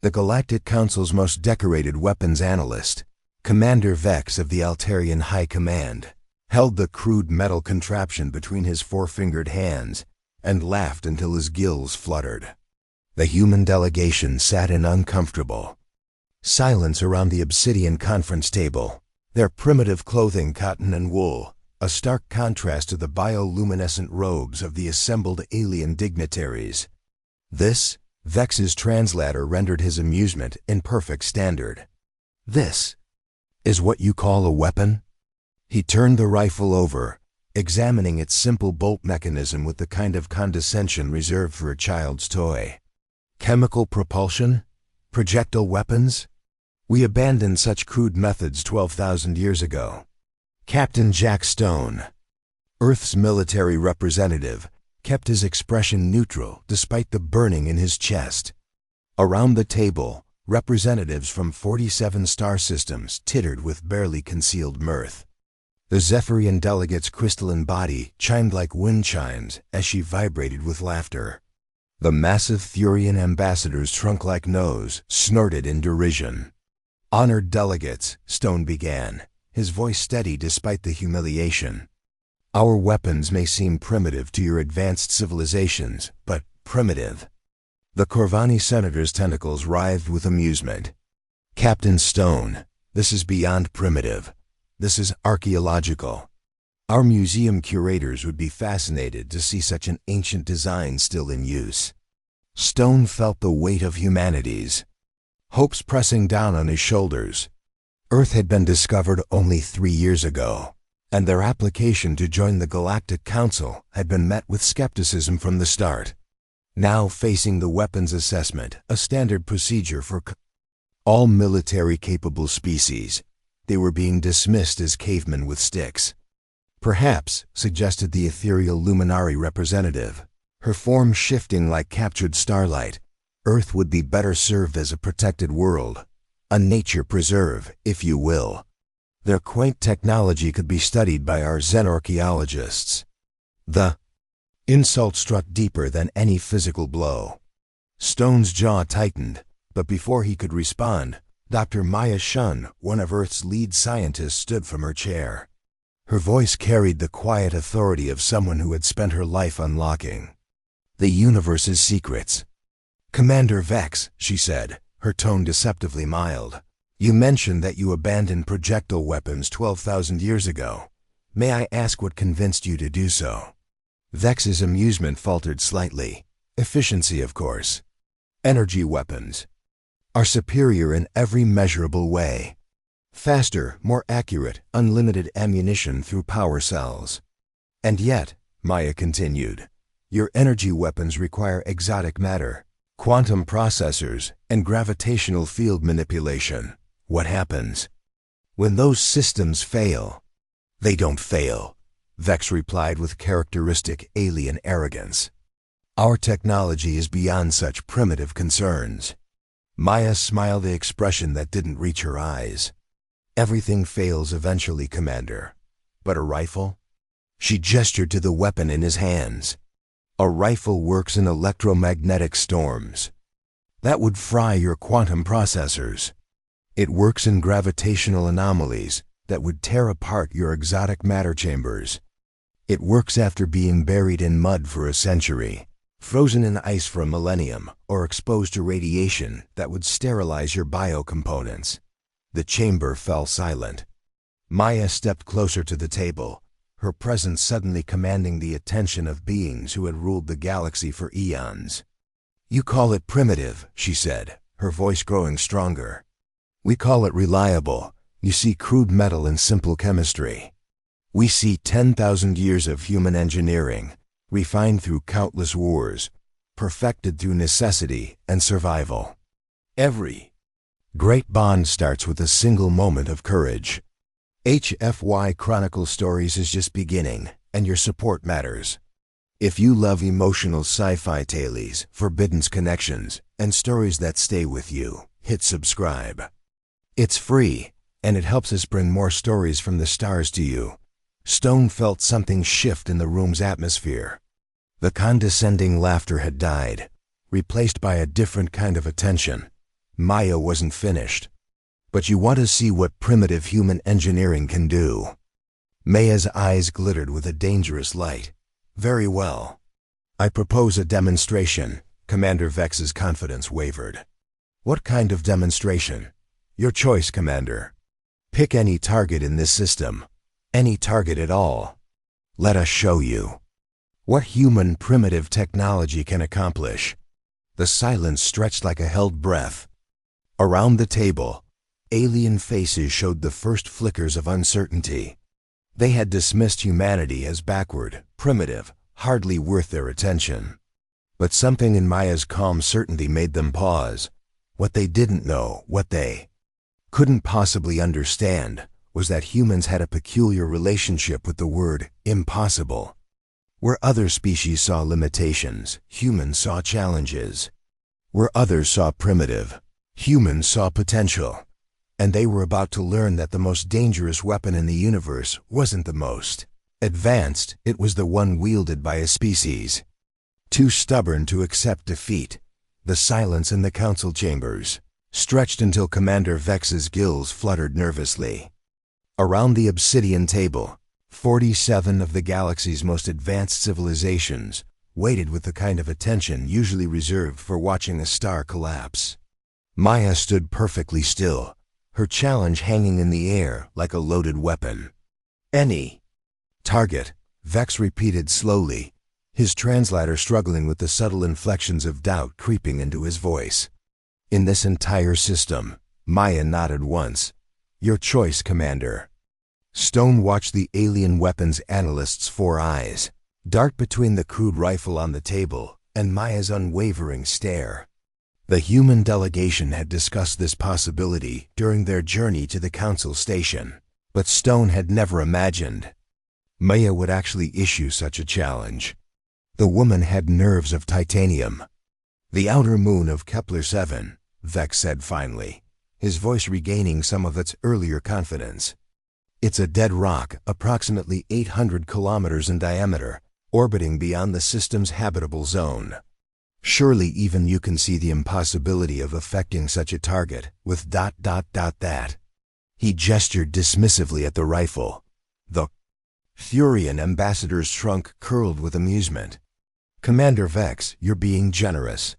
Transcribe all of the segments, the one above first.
The Galactic Council's most decorated weapons analyst, Commander Vex of the Altarian High Command, held the crude metal contraption between his four-fingered hands and laughed until his gills fluttered. The human delegation sat in uncomfortable silence around the obsidian conference table, their primitive clothing cotton and wool, a stark contrast to the bioluminescent robes of the assembled alien dignitaries. This, Vex's translator rendered his amusement in perfect standard. This is what you call a weapon? He turned the rifle over, examining its simple bolt mechanism with the kind of condescension reserved for a child's toy. Chemical propulsion? Projectile weapons? We abandoned such crude methods 12,000 years ago. Captain Jack Stone, Earth's military representative, kept his expression neutral despite the burning in his chest. Around the table, representatives from 47 star systems tittered with barely concealed mirth. The Zephyrian delegate's crystalline body chimed like wind chimes as she vibrated with laughter. The massive Thurian ambassador's trunk-like nose snorted in derision. Honored delegates, Stone began, his voice steady despite the humiliation. Our weapons may seem primitive to your advanced civilizations, but primitive. The Corvani senator's tentacles writhed with amusement. Captain Stone, this is beyond primitive. This is archaeological. Our museum curators would be fascinated to see such an ancient design still in use. Stone felt the weight of humanity's hopes pressing down on his shoulders. Earth had been discovered only 3 years ago, and their application to join the Galactic Council had been met with skepticism from the start. Now facing the weapons assessment, a standard procedure for all military-capable species, they were being dismissed as cavemen with sticks. Perhaps, suggested the ethereal luminary representative, her form shifting like captured starlight, Earth would be better served as a protected world, a nature preserve, if you will. Their quaint technology could be studied by our Zen archaeologists. The insult struck deeper than any physical blow. Stone's jaw tightened, but before he could respond, Dr. Maya Shun, one of Earth's lead scientists, stood from her chair. Her voice carried the quiet authority of someone who had spent her life unlocking the universe's secrets. Commander Vex, she said, her tone deceptively mild. You mentioned that you abandoned projectile weapons 12,000 years ago. May I ask what convinced you to do so? Vex's amusement faltered slightly. Efficiency, of course. Energy weapons are superior in every measurable way. Faster, more accurate, unlimited ammunition through power cells. And yet, Maya continued, your energy weapons require exotic matter, quantum processors, and gravitational field manipulation. What happens when those systems fail? They don't fail, Vex replied with characteristic alien arrogance. Our technology is beyond such primitive concerns. Maya smiled the expression that didn't reach her eyes. Everything fails eventually, Commander. But a rifle? She gestured to the weapon in his hands. A rifle works in electromagnetic storms. That would fry your quantum processors. It works in gravitational anomalies that would tear apart your exotic matter chambers. It works after being buried in mud for a century, frozen in ice for a millennium, or exposed to radiation that would sterilize your biocomponents. The chamber fell silent. Maya stepped closer to the table, her presence suddenly commanding the attention of beings who had ruled the galaxy for eons. You call it primitive, she said, her voice growing stronger. We call it reliable. You see crude metal and simple chemistry. We see 10,000 years of human engineering, refined through countless wars, perfected through necessity and survival. Every great bond starts with a single moment of courage. HFY Chronicle Stories is just beginning, and your support matters. If you love emotional sci-fi tales, forbidden connections, and stories that stay with you, hit subscribe. It's free, and it helps us bring more stories from the stars to you. Stone felt something shift in the room's atmosphere. The condescending laughter had died, replaced by a different kind of attention. Maya wasn't finished. But you want to see what primitive human engineering can do. Maya's eyes glittered with a dangerous light. Very well. I propose a demonstration. Commander Vex's confidence wavered. What kind of demonstration? Your choice, Commander. Pick any target in this system. Any target at all. Let us show you what human primitive technology can accomplish. The silence stretched like a held breath. Around the table, alien faces showed the first flickers of uncertainty. They had dismissed humanity as backward, primitive, hardly worth their attention. But something in Maya's calm certainty made them pause. What they didn't know, what they couldn't possibly understand, was that humans had a peculiar relationship with the word impossible. Where other species saw limitations, humans saw challenges. Where others saw primitive, humans saw potential. And they were about to learn that the most dangerous weapon in the universe wasn't the most advanced, it was the one wielded by a species too stubborn to accept defeat. The silence in the council chambers stretched until Commander Vex's gills fluttered nervously. Around the obsidian table, 47 of the galaxy's most advanced civilizations waited with the kind of attention usually reserved for watching a star collapse. Maya stood perfectly still, her challenge hanging in the air like a loaded weapon. Any target, Vex repeated slowly, his translator struggling with the subtle inflections of doubt creeping into his voice. In this entire system, Maya nodded once. Your choice, Commander. Stone watched the alien weapons analyst's 4 eyes dart between the crude rifle on the table and Maya's unwavering stare. The human delegation had discussed this possibility during their journey to the council station, but Stone had never imagined Maya would actually issue such a challenge. The woman had nerves of titanium. The outer moon of Kepler-7, Vex said finally, his voice regaining some of its earlier confidence. It's a dead rock, approximately 800 kilometers in diameter, orbiting beyond the system's habitable zone. Surely even you can see the impossibility of affecting such a target with ... that. He gestured dismissively at the rifle. The Thurian ambassador's trunk curled with amusement. Commander Vex, you're being generous.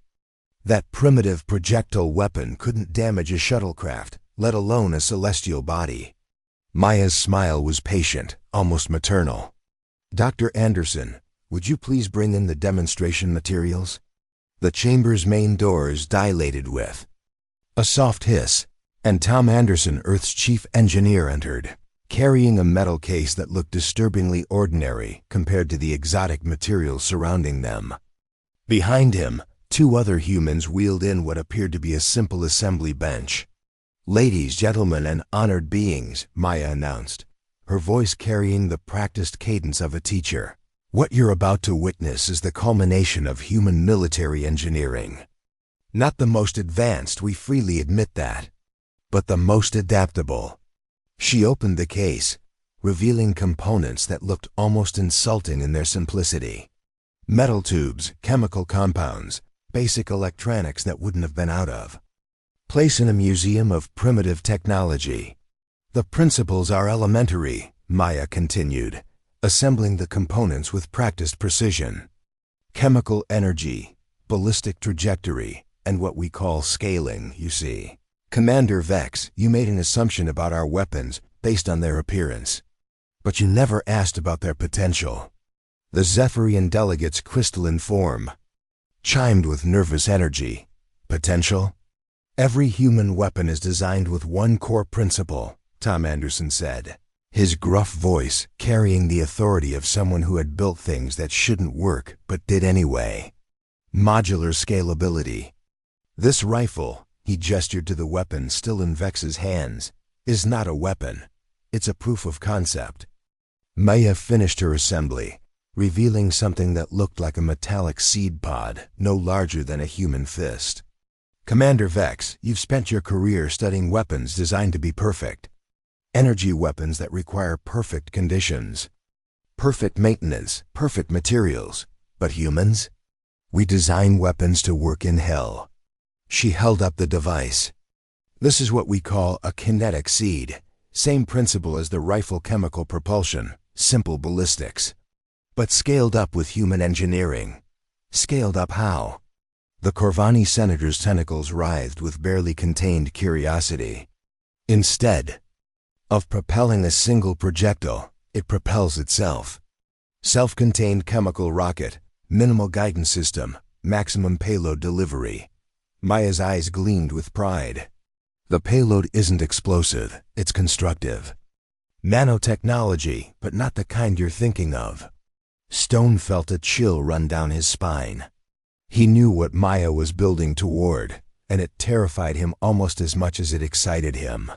That primitive projectile weapon couldn't damage a shuttlecraft, let alone a celestial body. Maya's smile was patient, almost maternal. Dr. Anderson, would you please bring in the demonstration materials? The chamber's main doors dilated with a soft hiss, and Tom Anderson, Earth's chief engineer, entered, carrying a metal case that looked disturbingly ordinary compared to the exotic materials surrounding them. Behind him, 2 other humans wheeled in what appeared to be a simple assembly bench. Ladies, gentlemen, and honored beings, Maya announced, her voice carrying the practiced cadence of a teacher. What you're about to witness is the culmination of human military engineering. Not the most advanced, we freely admit that, but the most adaptable. She opened the case, revealing components that looked almost insulting in their simplicity. Metal tubes, chemical compounds, basic electronics that wouldn't have been out of place in a museum of primitive technology. The principles are elementary, Maya continued, assembling the components with practiced precision. Chemical energy, ballistic trajectory, and what we call scaling, you see. Commander Vex, you made an assumption about our weapons based on their appearance. But you never asked about their potential. The Zephyrian delegate's crystalline form chimed with nervous energy. Potential? Every human weapon is designed with one core principle, Tom Anderson said, his gruff voice carrying the authority of someone who had built things that shouldn't work but did anyway. Modular scalability. This rifle, he gestured to the weapon still in Vex's hands, is not a weapon. It's a proof of concept. Maya finished her assembly, revealing something that looked like a metallic seed pod, no larger than a human fist. Commander Vex, you've spent your career studying weapons designed to be perfect. Energy weapons that require perfect conditions. Perfect maintenance, perfect materials. But humans? We design weapons to work in hell. She held up the device. This is what we call a kinetic seed. Same principle as the rifle chemical propulsion, simple ballistics. But scaled up with human engineering. Scaled up how? The Corvani senator's tentacles writhed with barely contained curiosity. Instead of propelling a single projectile, it propels itself. Self-contained chemical rocket, minimal guidance system, maximum payload delivery. Maya's eyes gleamed with pride. The payload isn't explosive, it's constructive. Nanotechnology, but not the kind you're thinking of. Stone felt a chill run down his spine. He knew what Maya was building toward, and it terrified him almost as much as it excited him.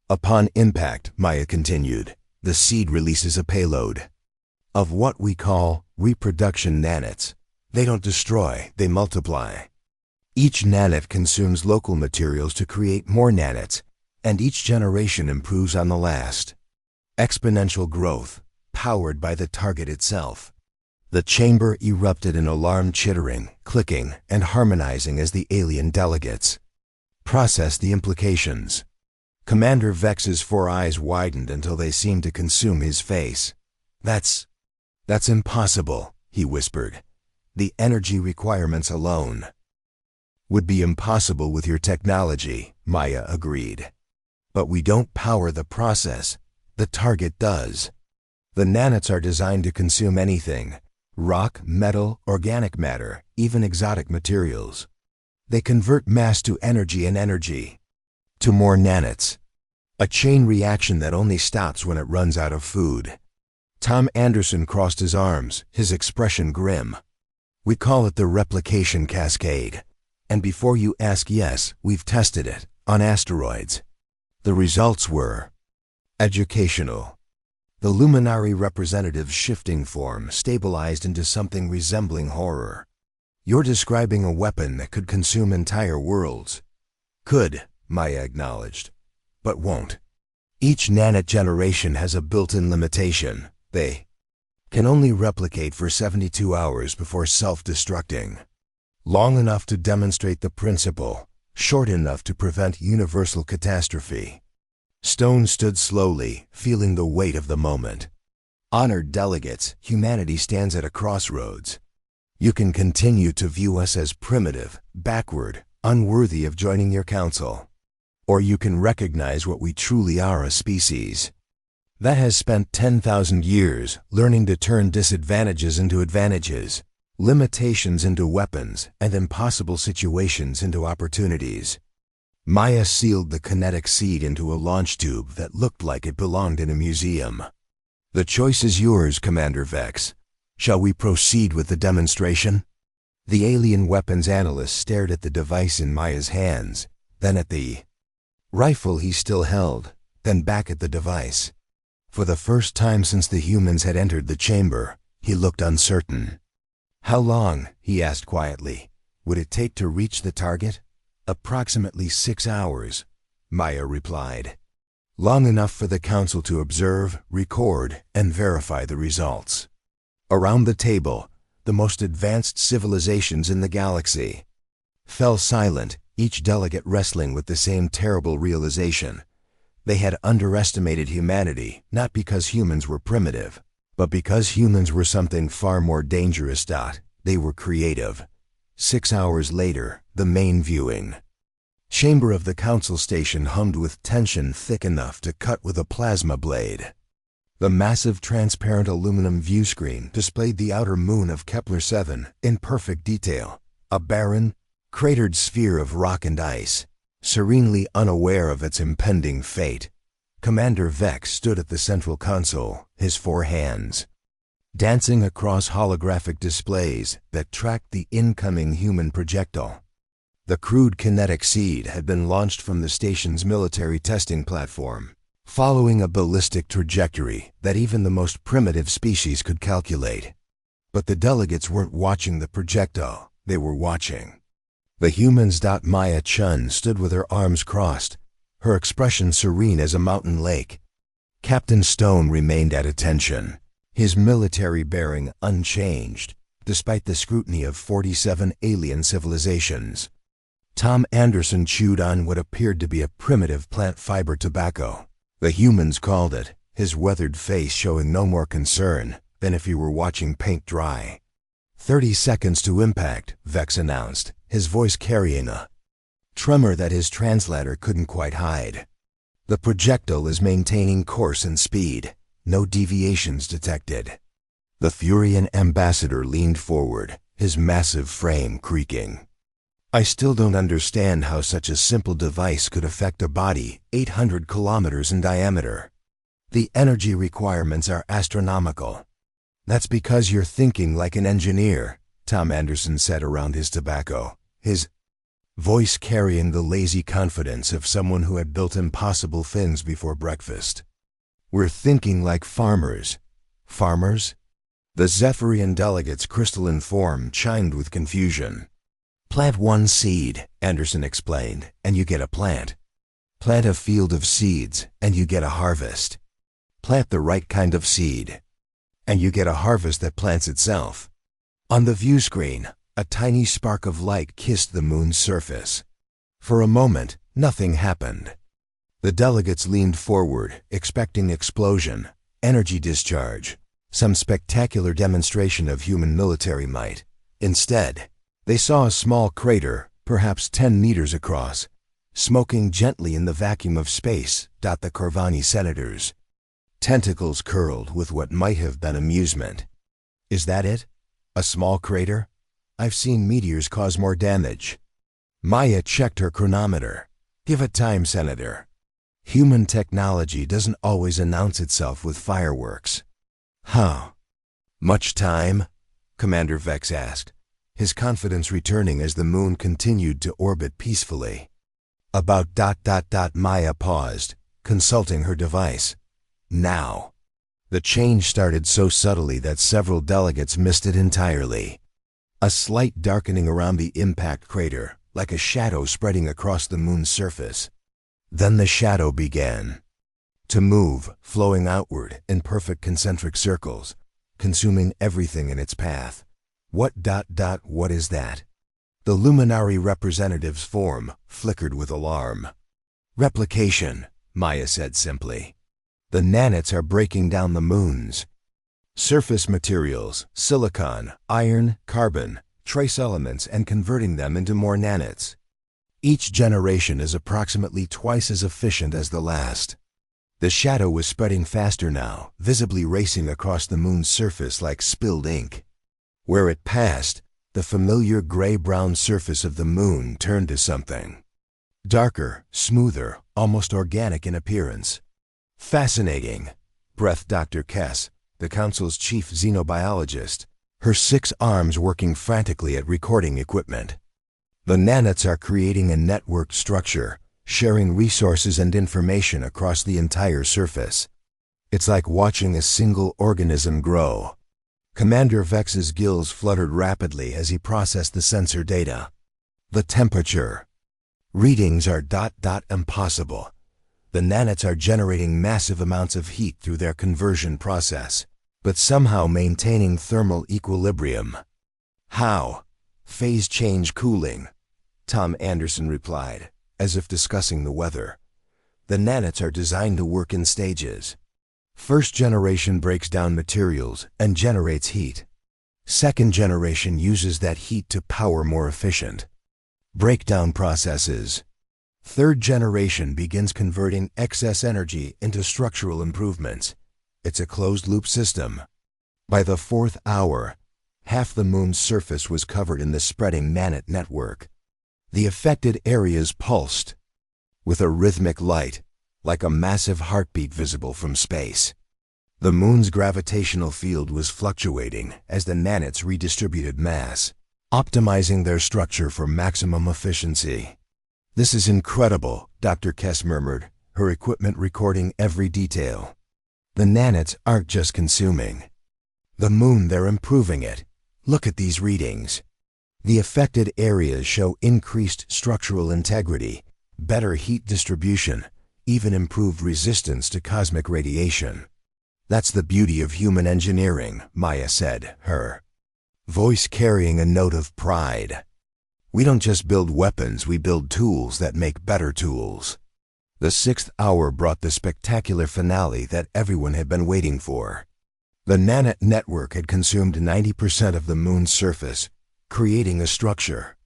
Upon impact, Maya continued, the seed releases a payload of what we call reproduction nanits. They don't destroy, they multiply. Each nanite consumes local materials to create more nanits, and each generation improves on the last. Exponential growth, powered by the target itself. The chamber erupted in alarm chittering, clicking, and harmonizing as the alien delegates processed the implications. Commander Vex's 4 eyes widened until they seemed to consume his face. That's impossible, he whispered. The energy requirements alone would be impossible with your technology, Maya agreed. But we don't power the process. The target does. The nanits are designed to consume anything: rock, metal, organic matter, even exotic materials. They convert mass to energy and energy to more nanits. A chain reaction that only stops when it runs out of food. Tom Anderson crossed his arms, his expression grim. We call it the replication cascade. And before you ask, yes, we've tested it on asteroids. The results were educational. The luminary representative's shifting form stabilized into something resembling horror. You're describing a weapon that could consume entire worlds. Could, Maya acknowledged, but won't. Each nanite generation has a built-in limitation. They can only replicate for 72 hours before self-destructing. Long enough to demonstrate the principle, short enough to prevent universal catastrophe. Stone stood slowly, feeling the weight of the moment. Honored delegates, humanity stands at a crossroads. You can continue to view us as primitive, backward, unworthy of joining your council. Or you can recognize what we truly are, a species that has spent 10,000 years learning to turn disadvantages into advantages, limitations into weapons, and impossible situations into opportunities. Maya sealed the kinetic seed into a launch tube that looked like it belonged in a museum. The choice is yours, Commander Vex. Shall we proceed with the demonstration? The alien weapons analyst stared at the device in Maya's hands, then at the rifle he still held, then back at the device. For the first time since the humans had entered the chamber, he looked uncertain. How long, he asked quietly, would it take to reach the target? Approximately 6 hours, Maya replied. Long enough for the council to observe, record, and verify the results. Around the table, the most advanced civilizations in the galaxy fell silent, each delegate wrestling with the same terrible realization. They had underestimated humanity, not because humans were primitive, but because humans were something far more dangerous. They were creative. 6 hours later, the main viewing chamber of the council station hummed with tension thick enough to cut with a plasma blade. The massive transparent aluminum view screen displayed the outer moon of Kepler-7 in perfect detail, a barren, cratered sphere of rock and ice. Serenely unaware of its impending fate, Commander Vex stood at the central console, his 4 hands dancing across holographic displays that tracked the incoming human projectile. The crude kinetic seed had been launched from the station's military testing platform, following a ballistic trajectory that even the most primitive species could calculate. But the delegates weren't watching the projectile, they were watching the humans. Maya Chun stood with her arms crossed, her expression serene as a mountain lake. Captain Stone remained at attention, his military bearing unchanged, despite the scrutiny of 47 alien civilizations. Tom Anderson chewed on what appeared to be a primitive plant fiber tobacco. The humans called it, his weathered face showing no more concern than if he were watching paint dry. 30 seconds to impact, Vex announced, his voice carrying a tremor that his translator couldn't quite hide. The projectile is maintaining course and speed. No deviations detected. The Thurian ambassador leaned forward, his massive frame creaking. I still don't understand how such a simple device could affect a body 800 kilometers in diameter. The energy requirements are astronomical. That's because you're thinking like an engineer, Tom Anderson said around his tobacco, his voice carrying the lazy confidence of someone who had built impossible things before breakfast. We're thinking like farmers. Farmers? The Zephyrian delegate's crystalline form chimed with confusion. Plant one seed, Anderson explained, and you get a plant. Plant a field of seeds, and you get a harvest. Plant the right kind of seed, and you get a harvest that plants itself. On the view screen, a tiny spark of light kissed the moon's surface. For a moment, nothing happened. The delegates leaned forward, expecting explosion, energy discharge, some spectacular demonstration of human military might. Instead, they saw a small crater, perhaps 10 meters across, smoking gently in the vacuum of space. The Corvani senators' tentacles curled with what might have been amusement. Is that it? A small crater? I've seen meteors cause more damage. Maya checked her chronometer. Give it time, Senator. Human technology doesn't always announce itself with fireworks. How much time? Commander Vex asked, his confidence returning as the moon continued to orbit peacefully. About ... Maya paused, consulting her device. Now. The change started so subtly that several delegates missed it entirely. A slight darkening around the impact crater, like a shadow spreading across the moon's surface. Then the shadow began to move, flowing outward in perfect concentric circles, consuming everything in its path. What is that? The luminary representative's form flickered with alarm. Replication, Maya said simply. The nanites are breaking down the moon's surface materials, silicon, iron, carbon, trace elements, and converting them into more nanites. Each generation is approximately twice as efficient as the last. The shadow was spreading faster now, visibly racing across the moon's surface like spilled ink. Where it passed, the familiar gray-brown surface of the moon turned to something darker, smoother, almost organic in appearance. Fascinating, breathed Dr. Kess, the Council's chief xenobiologist, her 6 arms working frantically at recording equipment. The nanites are creating a networked structure, sharing resources and information across the entire surface. It's like watching a single organism grow. Commander Vex's gills fluttered rapidly as he processed the sensor data. The temperature readings are ... impossible. The nanites are generating massive amounts of heat through their conversion process, but somehow maintaining thermal equilibrium. How? Phase change cooling, Tom Anderson replied, as if discussing the weather. The nanites are designed to work in stages. First generation breaks down materials and generates heat. Second generation uses that heat to power more efficient breakdown processes. Third generation begins converting excess energy into structural improvements. It's a closed-loop system. By the 4th hour, half the moon's surface was covered in the spreading nanite network. The affected areas pulsed with a rhythmic light, like a massive heartbeat visible from space. The moon's gravitational field was fluctuating as the nanites redistributed mass, optimizing their structure for maximum efficiency. This is incredible, Dr. Kess murmured, her equipment recording every detail. The nanites aren't just consuming the moon, they're improving it. Look at these readings. The affected areas show increased structural integrity, better heat distribution, even improved resistance to cosmic radiation. That's the beauty of human engineering, Maya said, her voice carrying a note of pride. We don't just build weapons, we build tools that make better tools. The 6th hour brought the spectacular finale that everyone had been waiting for. The Nanite network had consumed 90% of the moon's surface, creating a structure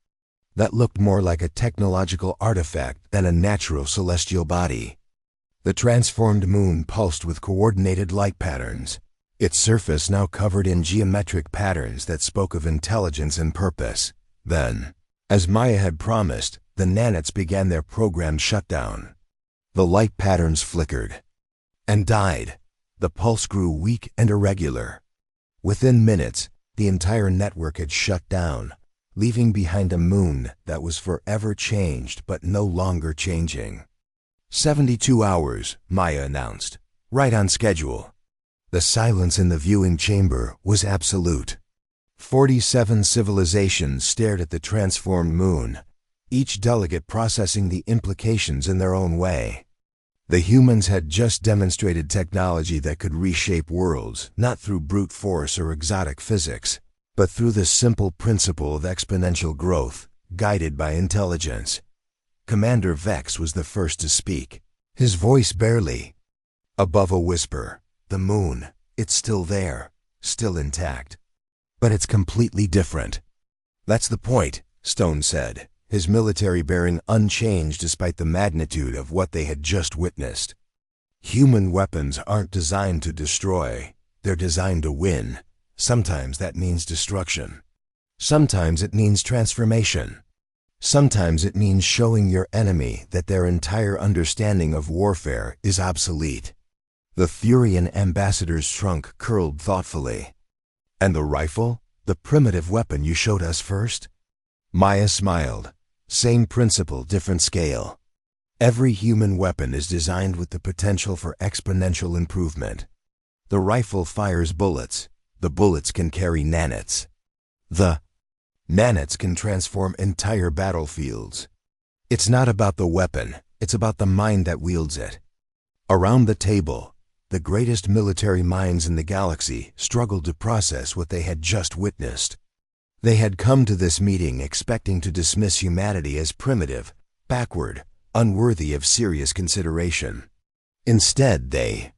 that looked more like a technological artifact than a natural celestial body. The transformed moon pulsed with coordinated light patterns, its surface now covered in geometric patterns that spoke of intelligence and purpose. Then, as Maya had promised, the nanites began their programmed shutdown. The light patterns flickered and died. The pulse grew weak and irregular. Within minutes, the entire network had shut down, leaving behind a moon that was forever changed but no longer changing. 72 hours, Maya announced, right on schedule. The silence in the viewing chamber was absolute. 47 civilizations stared at the transformed moon, each delegate processing the implications in their own way. The humans had just demonstrated technology that could reshape worlds, not through brute force or exotic physics, but through the simple principle of exponential growth, guided by intelligence. Commander Vex was the first to speak, his voice barely above a whisper. The moon, it's still there, still intact. But it's completely different. That's the point, Stone said, his military bearing unchanged despite the magnitude of what they had just witnessed. Human weapons aren't designed to destroy, they're designed to win. Sometimes that means destruction. Sometimes it means transformation. Sometimes it means showing your enemy that their entire understanding of warfare is obsolete. The Thurian ambassador's trunk curled thoughtfully. And the rifle? The primitive weapon you showed us first? Maya smiled. Same principle, different scale. Every human weapon is designed with the potential for exponential improvement. The rifle fires bullets. The bullets can carry nanites. The nanites can transform entire battlefields. It's not about the weapon, it's about the mind that wields it. Around the table, the greatest military minds in the galaxy struggled to process what they had just witnessed. They had come to this meeting expecting to dismiss humanity as primitive, backward, unworthy of serious consideration. Instead, they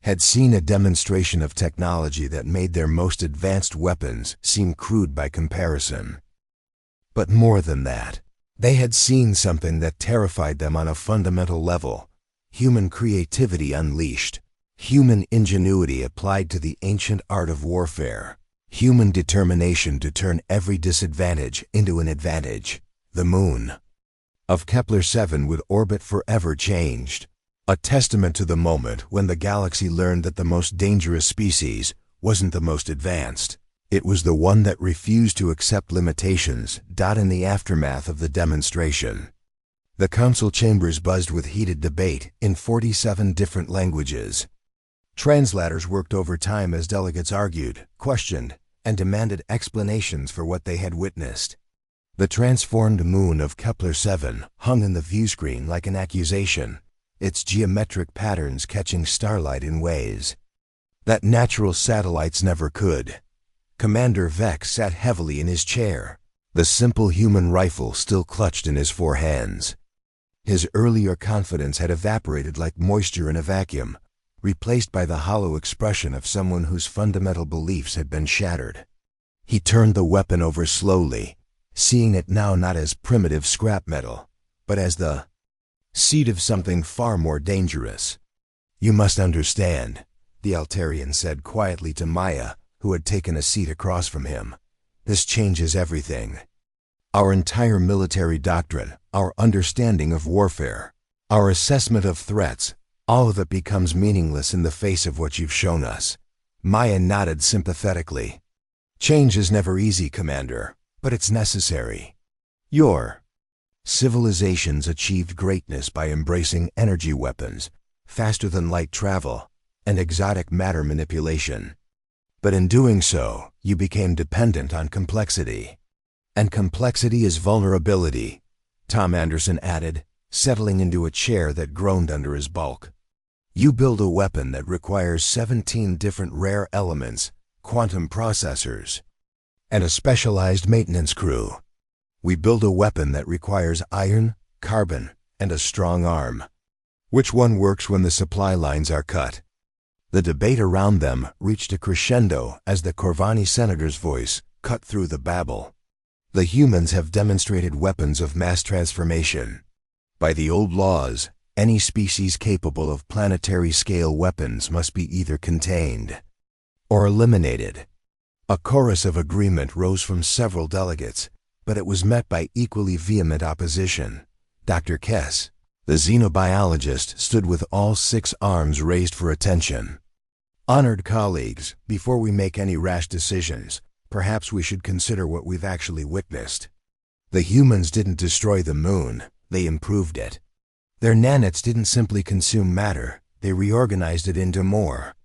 had seen a demonstration of technology that made their most advanced weapons seem crude by comparison. But more than that, they had seen something that terrified them on a fundamental level: human creativity unleashed. Human ingenuity applied to the ancient art of warfare. Human determination to turn every disadvantage into an advantage. The moon of Kepler-7 would orbit forever changed. A testament to the moment when the galaxy learned that the most dangerous species wasn't the most advanced. It was the one that refused to accept limitations. In the aftermath of the demonstration, the council chambers buzzed with heated debate in 47 different languages. Translators worked overtime as delegates argued, questioned, and demanded explanations for what they had witnessed. The transformed moon of Kepler-7 hung in the viewscreen like an accusation, its geometric patterns catching starlight in ways that natural satellites never could. Commander Vex sat heavily in his chair, the simple human rifle still clutched in his 4 hands. His earlier confidence had evaporated like moisture in a vacuum, replaced by the hollow expression of someone whose fundamental beliefs had been shattered. He turned the weapon over slowly, seeing it now not as primitive scrap metal, but as the seed of something far more dangerous. "You must understand," the Altarian said quietly to Maya, who had taken a seat across from him. "This changes everything. Our entire military doctrine, our understanding of warfare, our assessment of threats, all of it becomes meaningless in the face of what you've shown us." Maya nodded sympathetically. "Change is never easy, Commander, but it's necessary. Your civilizations achieved greatness by embracing energy weapons, faster-than-light travel, and exotic matter manipulation. But in doing so, you became dependent on complexity. And complexity is vulnerability," Tom Anderson added, settling into a chair that groaned under his bulk. "You build a weapon that requires 17 different rare elements, quantum processors, and a specialized maintenance crew. We build a weapon that requires iron, carbon, and a strong arm. Which one works when the supply lines are cut? The debate around them reached a crescendo as the Corvani senator's voice cut through the babble. The humans have demonstrated weapons of mass transformation. By the old laws, any species capable of planetary-scale weapons must be either contained or eliminated. A chorus of agreement rose from several delegates, but it was met by equally vehement opposition. Dr. Kess, the xenobiologist, stood with all 6 arms raised for attention. Honored colleagues, before we make any rash decisions, perhaps we should consider what we've actually witnessed. The humans didn't destroy the moon, they improved it. Their nanites didn't simply consume matter, they reorganized it into more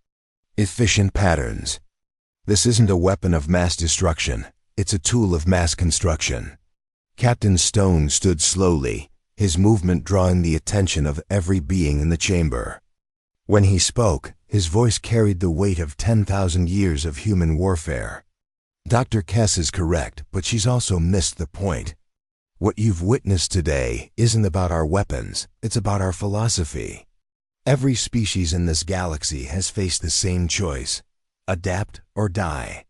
efficient patterns. This isn't a weapon of mass destruction, it's a tool of mass construction. Captain Stone stood slowly, his movement drawing the attention of every being in the chamber. When he spoke, his voice carried the weight of 10,000 years of human warfare. Dr. Kess is correct, but she's also missed the point. What you've witnessed today isn't about our weapons, it's about our philosophy. Every species in this galaxy has faced the same choice: adapt or die.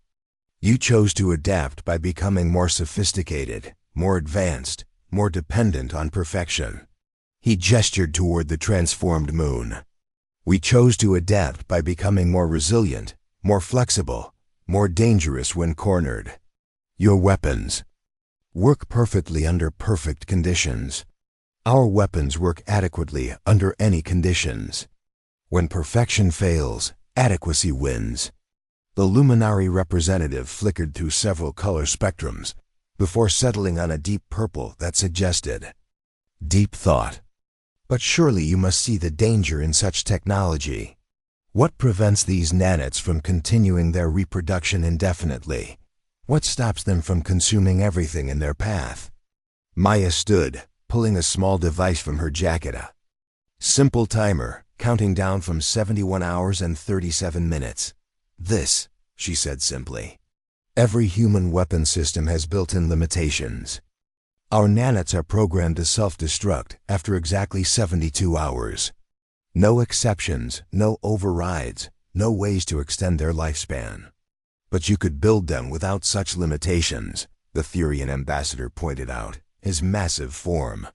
You chose to adapt by becoming more sophisticated, more advanced, more dependent on perfection. He gestured toward the transformed moon. We chose to adapt by becoming more resilient, more flexible, more dangerous when cornered. Your weapons work perfectly under perfect conditions. Our weapons work adequately under any conditions. When perfection fails, adequacy wins. The luminary representative flickered through several color spectrums before settling on a deep purple that suggested deep thought. But surely you must see the danger in such technology. What prevents these nanites from continuing their reproduction indefinitely? What stops them from consuming everything in their path? Maya stood, pulling a small device from her jacket. A simple timer, counting down from 71 hours and 37 minutes. This, she said simply. Every human weapon system has built-in limitations. Our nanites are programmed to self-destruct after exactly 72 hours. No exceptions, no overrides, no ways to extend their lifespan. But you could build them without such limitations, the Thurian ambassador pointed out, his massive form.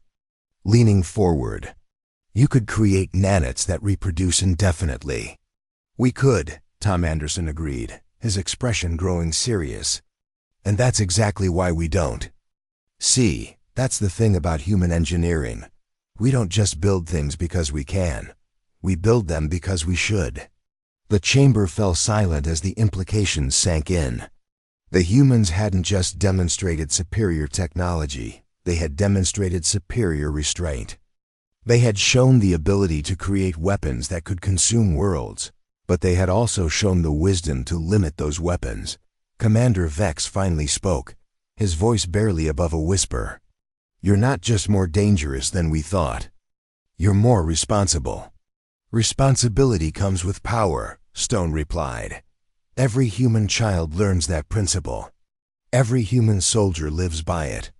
Leaning forward, you could create nanites that reproduce indefinitely. We could, Tom Anderson agreed, his expression growing serious. And that's exactly why we don't. See, that's the thing about human engineering. We don't just build things because we can. We build them because we should. The chamber fell silent as the implications sank in. The humans hadn't just demonstrated superior technology, they had demonstrated superior restraint. They had shown the ability to create weapons that could consume worlds, but they had also shown the wisdom to limit those weapons. Commander Vex finally spoke, his voice barely above a whisper. You're not just more dangerous than we thought. You're more responsible. Responsibility comes with power, Stone replied. Every human child learns that principle. Every human soldier lives by it.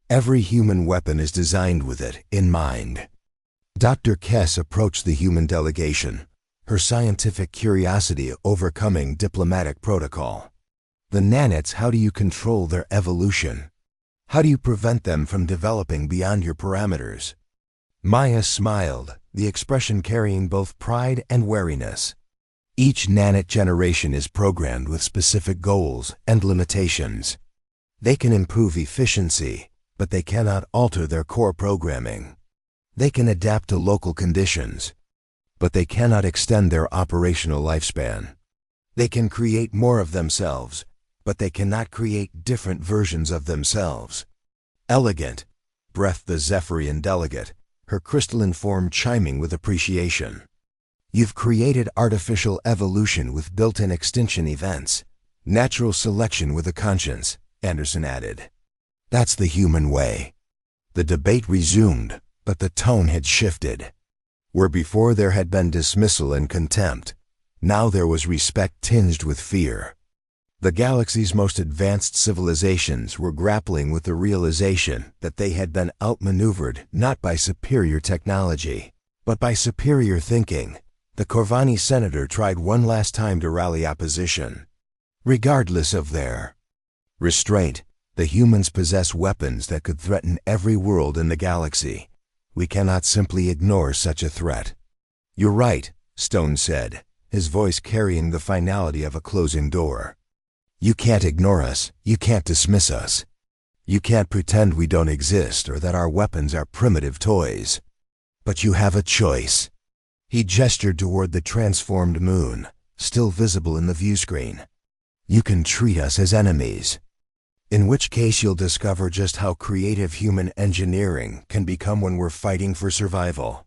Every human weapon is designed with it in mind. Dr. Kess approached the human delegation, her scientific curiosity overcoming diplomatic protocol. The nanites, how do you control their evolution? How do you prevent them from developing beyond your parameters? Maya smiled, the expression carrying both pride and wariness. Each nanite generation is programmed with specific goals and limitations. They can improve efficiency, but they cannot alter their core programming. They can adapt to local conditions, but they cannot extend their operational lifespan. They can create more of themselves, but they cannot create different versions of themselves. Elegant, breathed the Zephyrian delegate, her crystalline form chiming with appreciation. You've created artificial evolution with built-in extinction events, natural selection with a conscience, Anderson added. That's the human way. The debate resumed, but the tone had shifted. Where before there had been dismissal and contempt, now there was respect tinged with fear. The galaxy's most advanced civilizations were grappling with the realization that they had been outmaneuvered not by superior technology, but by superior thinking. The Corvani senator tried one last time to rally opposition. Regardless of their restraint, the humans possess weapons that could threaten every world in the galaxy. We cannot simply ignore such a threat. You're right, Stone said, his voice carrying the finality of a closing door. You can't ignore us, you can't dismiss us. You can't pretend we don't exist or that our weapons are primitive toys. But you have a choice. He gestured toward the transformed moon, still visible in the view screen. You can treat us as enemies, in which case you'll discover just how creative human engineering can become when we're fighting for survival.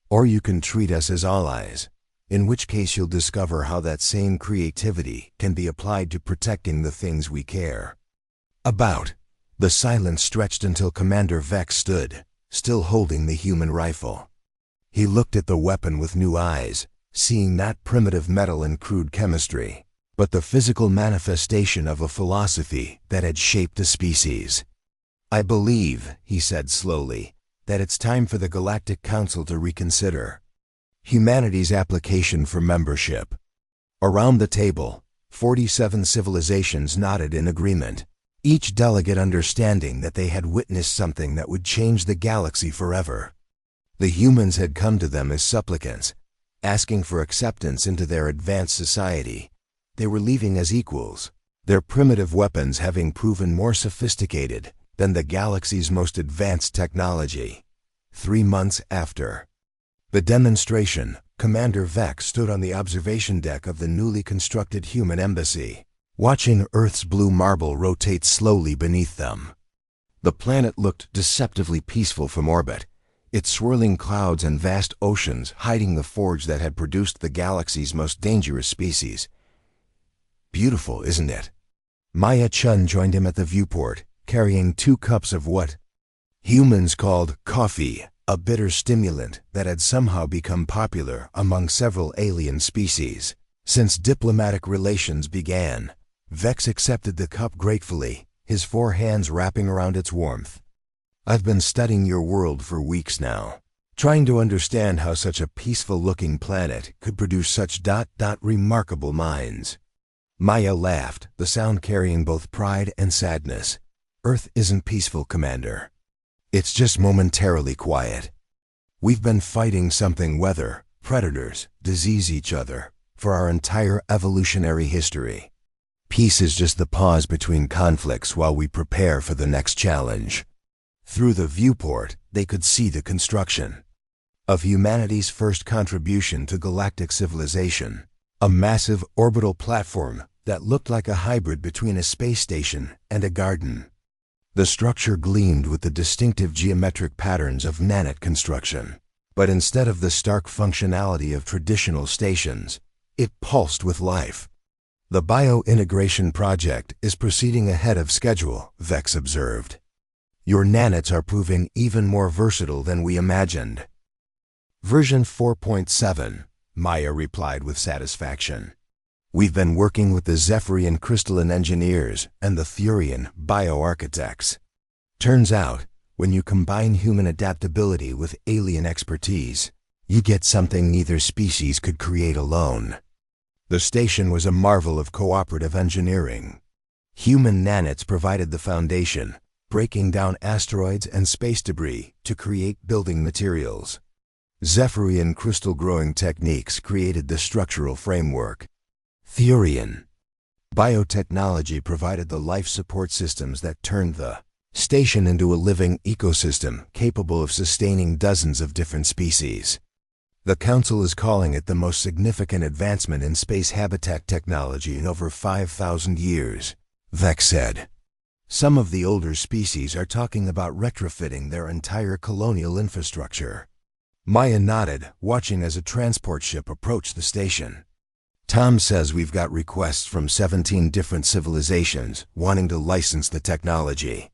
Or you can treat us as allies, in which case you'll discover how that same creativity can be applied to protecting the things we care about. The silence stretched until Commander Vex stood, still holding the human rifle. He looked at the weapon with new eyes, seeing not primitive metal and crude chemistry, but the physical manifestation of a philosophy that had shaped a species. I believe, he said slowly, that it's time for the Galactic Council to reconsider humanity's application for membership. Around the table, 47 civilizations nodded in agreement, each delegate understanding that they had witnessed something that would change the galaxy forever. The humans had come to them as supplicants, asking for acceptance into their advanced society. They were leaving as equals, their primitive weapons having proven more sophisticated than the galaxy's most advanced technology. 3 months after the demonstration, Commander Vex stood on the observation deck of the newly constructed human embassy, watching Earth's blue marble rotate slowly beneath them. The planet looked deceptively peaceful from orbit, its swirling clouds and vast oceans hiding the forge that had produced the galaxy's most dangerous species. Beautiful, isn't it? Maya Chun joined him at the viewport, carrying 2 cups of what humans called coffee, a bitter stimulant that had somehow become popular among several alien species. Since diplomatic relations began, Vex accepted the cup gratefully, his 4 hands wrapping around its warmth. I've been studying your world for weeks now, trying to understand how such a peaceful-looking planet could produce such remarkable minds. Maya laughed, the sound carrying both pride and sadness. Earth isn't peaceful, Commander. It's just momentarily quiet. We've been fighting something weather, predators, disease each other, for our entire evolutionary history. Peace is just the pause between conflicts while we prepare for the next challenge. Through the viewport, they could see the construction of humanity's first contribution to galactic civilization, a massive orbital platform that looked like a hybrid between a space station and a garden. The structure gleamed with the distinctive geometric patterns of nanite construction, but instead of the stark functionality of traditional stations, it pulsed with life. The bio-integration project is proceeding ahead of schedule, Vex observed. Your nanites are proving even more versatile than we imagined. Version 4.7, Maya replied with satisfaction. We've been working with the Zephyrian crystalline engineers and the Thurian bioarchitects. Turns out, when you combine human adaptability with alien expertise, you get something neither species could create alone. The station was a marvel of cooperative engineering. Human nanites provided the foundation, breaking down asteroids and space debris to create building materials. Zephyrian crystal growing techniques created the structural framework. Thurian biotechnology provided the life support systems that turned the station into a living ecosystem capable of sustaining dozens of different species. The Council is calling it the most significant advancement in space habitat technology in over 5,000 years, Vex said. Some of the older species are talking about retrofitting their entire colonial infrastructure. Maya nodded, watching as a transport ship approached the station. Tom says we've got requests from 17 different civilizations wanting to license the technology.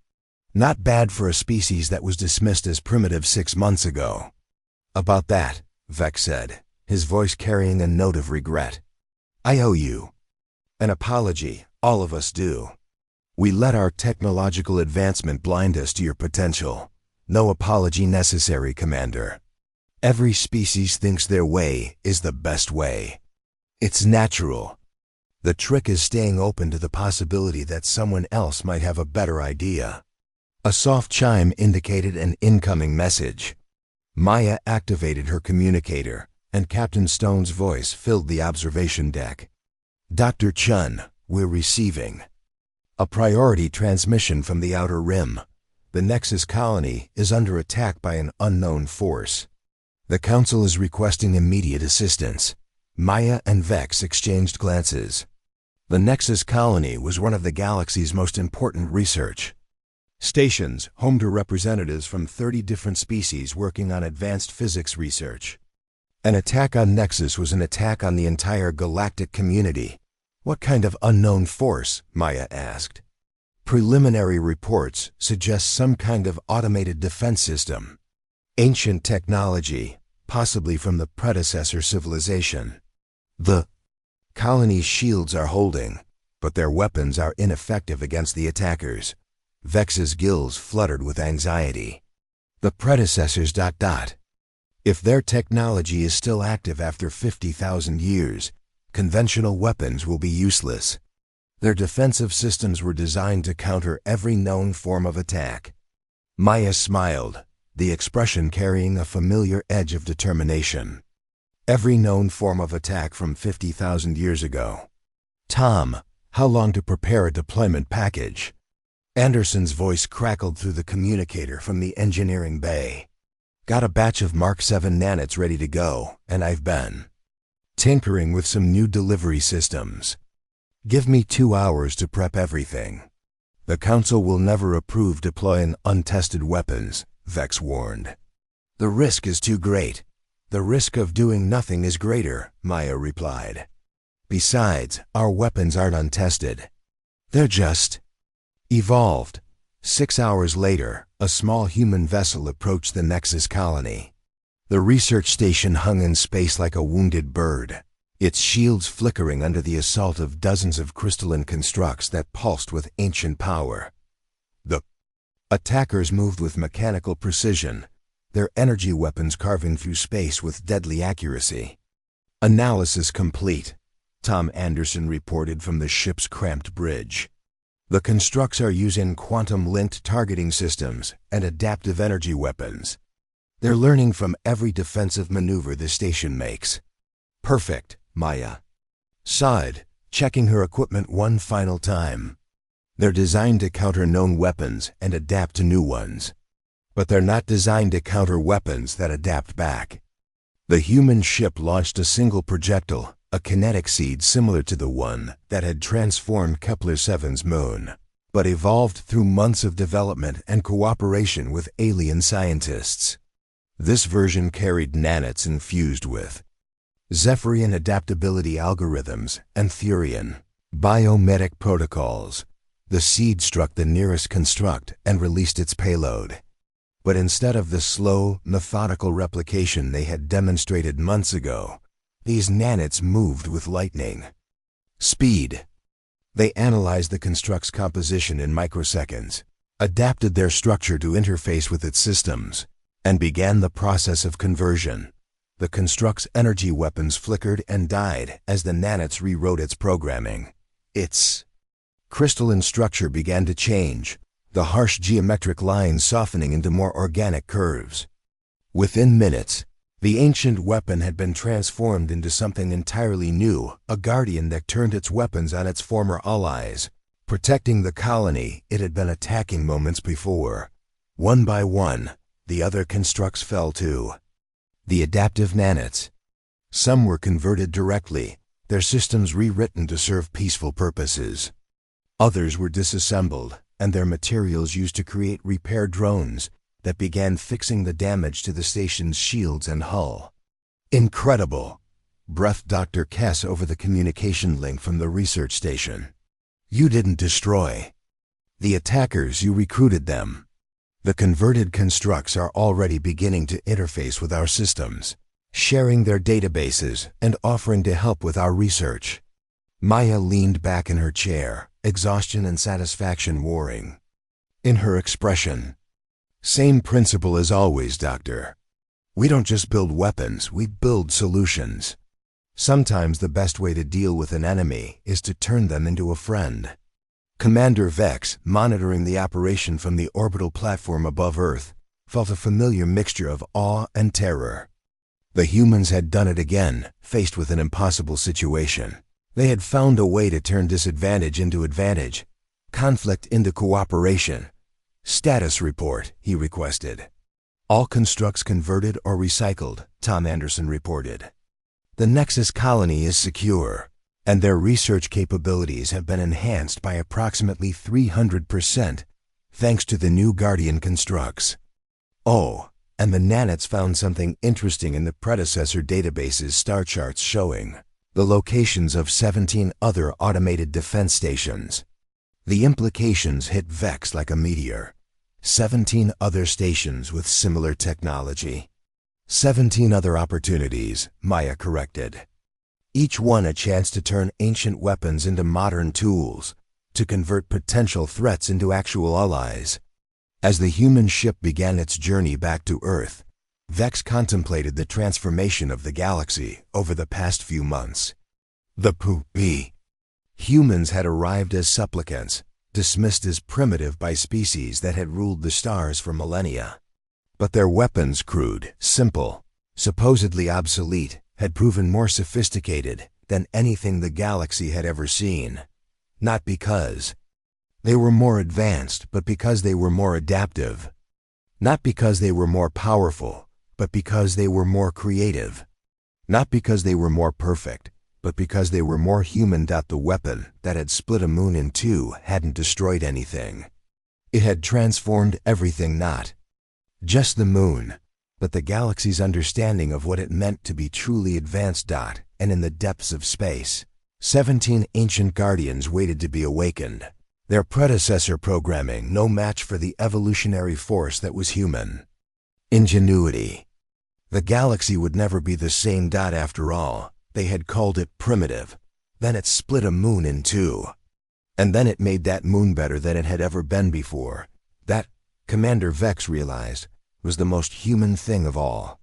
Not bad for a species that was dismissed as primitive 6 months ago. About that, Vex said, his voice carrying a note of regret. I owe you an apology. All of us do. We let our technological advancement blind us to your potential. No apology necessary, Commander. Every species thinks their way is the best way. It's natural. The trick is staying open to the possibility that someone else might have a better idea. A soft chime indicated an incoming message. Maya activated her communicator, and Captain Stone's voice filled the observation deck. Dr. Chun, we're receiving. A priority transmission from the Outer Rim. The Nexus colony is under attack by an unknown force. The Council is requesting immediate assistance. Maya and Vex exchanged glances. The Nexus colony was one of the galaxy's most important research stations, home to representatives from 30 different species working on advanced physics research. An attack on Nexus was an attack on the entire galactic community. What kind of unknown force? Maya asked. Preliminary reports suggest some kind of automated defense system. Ancient technology, possibly from the predecessor civilization. The colony's shields are holding, but their weapons are ineffective against the attackers. Vex's gills fluttered with anxiety. The predecessors ... If their technology is still active after 50,000 years, conventional weapons will be useless. Their defensive systems were designed to counter every known form of attack. Maya smiled, the expression carrying a familiar edge of determination. Every known form of attack from 50,000 years ago. Tom, how long to prepare a deployment package? Anderson's voice crackled through the communicator from the engineering bay. Got a batch of Mark 7 nanits ready to go, and I've been tinkering with some new delivery systems. Give me 2 hours to prep everything. The Council will never approve deploying untested weapons, Vex warned. The risk is too great. The risk of doing nothing is greater, Maya replied. Besides, our weapons aren't untested. They're just evolved. 6 hours later, a small human vessel approached the Nexus colony. The research station hung in space like a wounded bird, its shields flickering under the assault of dozens of crystalline constructs that pulsed with ancient power. The attackers moved with mechanical precision, their energy weapons carving through space with deadly accuracy. Analysis complete, Tom Anderson reported from the ship's cramped bridge. The constructs are using quantum-linked targeting systems and adaptive energy weapons. They're learning from every defensive maneuver the station makes. Perfect, Maya sighed, checking her equipment one final time. They're designed to counter known weapons and adapt to new ones. But they're not designed to counter weapons that adapt back. The human ship launched a single projectile, a kinetic seed similar to the one that had transformed Kepler-7's moon, but evolved through months of development and cooperation with alien scientists. This version carried nanits infused with Zephyrian adaptability algorithms and Thurian biometric protocols. The seed struck the nearest construct and released its payload. But instead of the slow, methodical replication they had demonstrated months ago, these nanits moved with lightning speed. They analyzed the construct's composition in microseconds, adapted their structure to interface with its systems, and began the process of conversion. The construct's energy weapons flickered and died as the nanits rewrote its programming. Its crystalline structure began to change, the harsh geometric lines softening into more organic curves. Within minutes, the ancient weapon had been transformed into something entirely new, a guardian that turned its weapons on its former allies, protecting the colony it had been attacking moments before. One by one, the other constructs fell too. The adaptive nanits. Some were converted directly, their systems rewritten to serve peaceful purposes. Others were disassembled, and their materials used to create repair drones that began fixing the damage to the station's shields and hull. Incredible, breathed Dr. Kess over the communication link from the research station. You didn't destroy the attackers, you recruited them. The converted constructs are already beginning to interface with our systems, sharing their databases and offering to help with our research. Maya leaned back in her chair, exhaustion and satisfaction warring in her expression. Same principle as always, Doctor. We don't just build weapons, we build solutions. Sometimes the best way to deal with an enemy is to turn them into a friend. Commander Vex, monitoring the operation from the orbital platform above Earth, felt a familiar mixture of awe and terror. The humans had done it again, faced with an impossible situation. They had found a way to turn disadvantage into advantage, conflict into cooperation. Status report, he requested. All constructs converted or recycled, Tom Anderson reported. The Nexus colony is secure, and their research capabilities have been enhanced by approximately 300% thanks to the new Guardian constructs. Oh, and the Nanites found something interesting in the predecessor database's star charts showing the locations of 17 other automated defense stations. The implications hit Vex like a meteor. 17 other stations with similar technology. 17 other opportunities, Maya corrected. Each one a chance to turn ancient weapons into modern tools, to convert potential threats into actual allies. As the human ship began its journey back to Earth, Vex contemplated the transformation of the galaxy over the past few months. The poopy. Humans had arrived as supplicants, dismissed as primitive by species that had ruled the stars for millennia. But their weapons, crude, simple, supposedly obsolete, had proven more sophisticated than anything the galaxy had ever seen. Not because they were more advanced, but because they were more adaptive. Not because they were more powerful, but because they were more creative. Not because they were more perfect, but because they were more human. The weapon that had split a moon in two hadn't destroyed anything. It had transformed everything, not just the moon, but the galaxy's understanding of what it meant to be truly advanced. And in the depths of space, 17 ancient guardians waited to be awakened. Their predecessor programming no match for the evolutionary force that was human ingenuity. The galaxy would never be the same. After all, they had called it primitive. Then it split a moon in two. And then it made that moon better than it had ever been before. That, Commander Vex realized, was the most human thing of all.